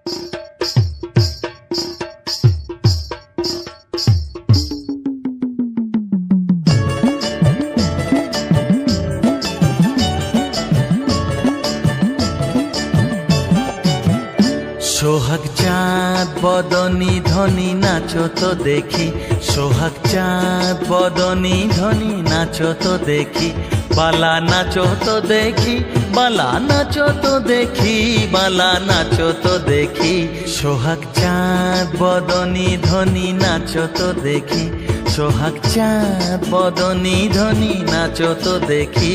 সোহাগ চাঁদ বদনী ধ্বনি নাচো তো দেখি, সোহাগ চাঁদ বদনী ধ্বনি নাচো তো দেখি, বালা নাচো তো দেখি, বালা নাচো তো দেখি, বালা নাচো তো দেখি। সোহাগ চাঁদ বদনী ধ্বনি নাচো তো দেখি, সোহাগ চাঁদ বদনী ধ্বনি নাচো তো দেখি।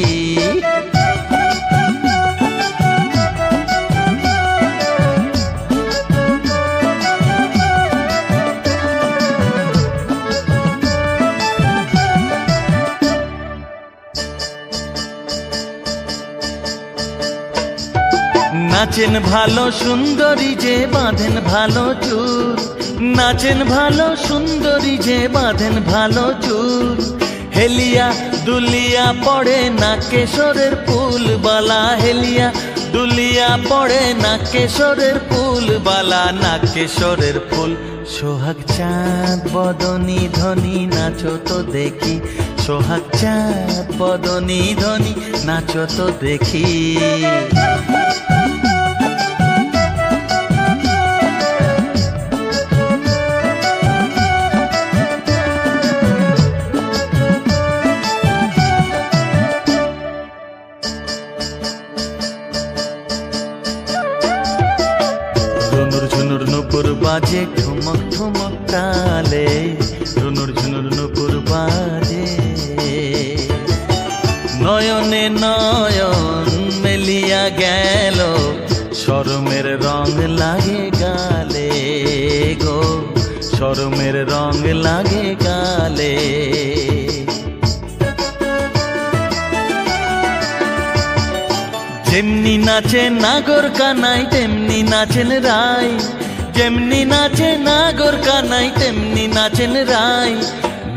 নাচেন ভালো সুন্দরী যে বাঁধেন ভালো চুল, নাচেন ভালো সুন্দরী যে বাঁধেন ভালো চুল, হেলিয়া দুলিয়া পড়ে না কেশরের ফুল বালা, হেলিয়া দুলিয়া পড়ে না কেশরের ফুল বালা, না কেশরের ফুল। সোহাগ চাঁদ বদনী ধ্বনি নাচো তো দেখি, সোহাগ চাঁদ বদনী ধ্বনি নাচো তো দেখি। ঝুনুর ঝুনুর নুপুর বাজে ঠুমক ঠুমক তালে, ঝুনুর ঝুনুর নুপুর বাজে, নয়নে নয়ন মেলিয়া গেল, শরমের রং লাগে গালে গো, শরমের রং লাগে গালে। যেমনি নাচে নাগর কানাই তেমনি নাচেন রাই, যেমনি নাচে নাগর কানাই তেমনি নাচেন রাই,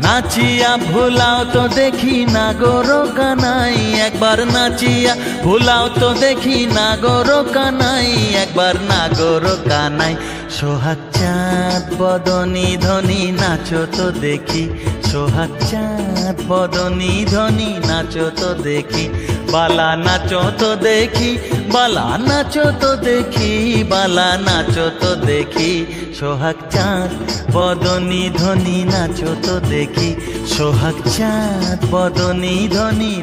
নাচিয়া ভোলাও তো দেখি নাগর কানাই, একবার নাচিয়া ভোলাও তো দেখি নাগর কানাই, একবার নাগর কানাই। সোহাগ চাঁদ বদনী ধ্বনি নাচো তো দেখি, সোহাগ চাঁদ বদনী ধ্বনি নাচো তো দেখি, বালা নাচো তো দেখি, বালা নাচো তো দেখি, বালা নাচো তো দেখি। সোহাগ চাঁদ বদনী ধ্বনি নাচো তো দেখি, সোহাগ চাঁদ বদনী ধ্বনি।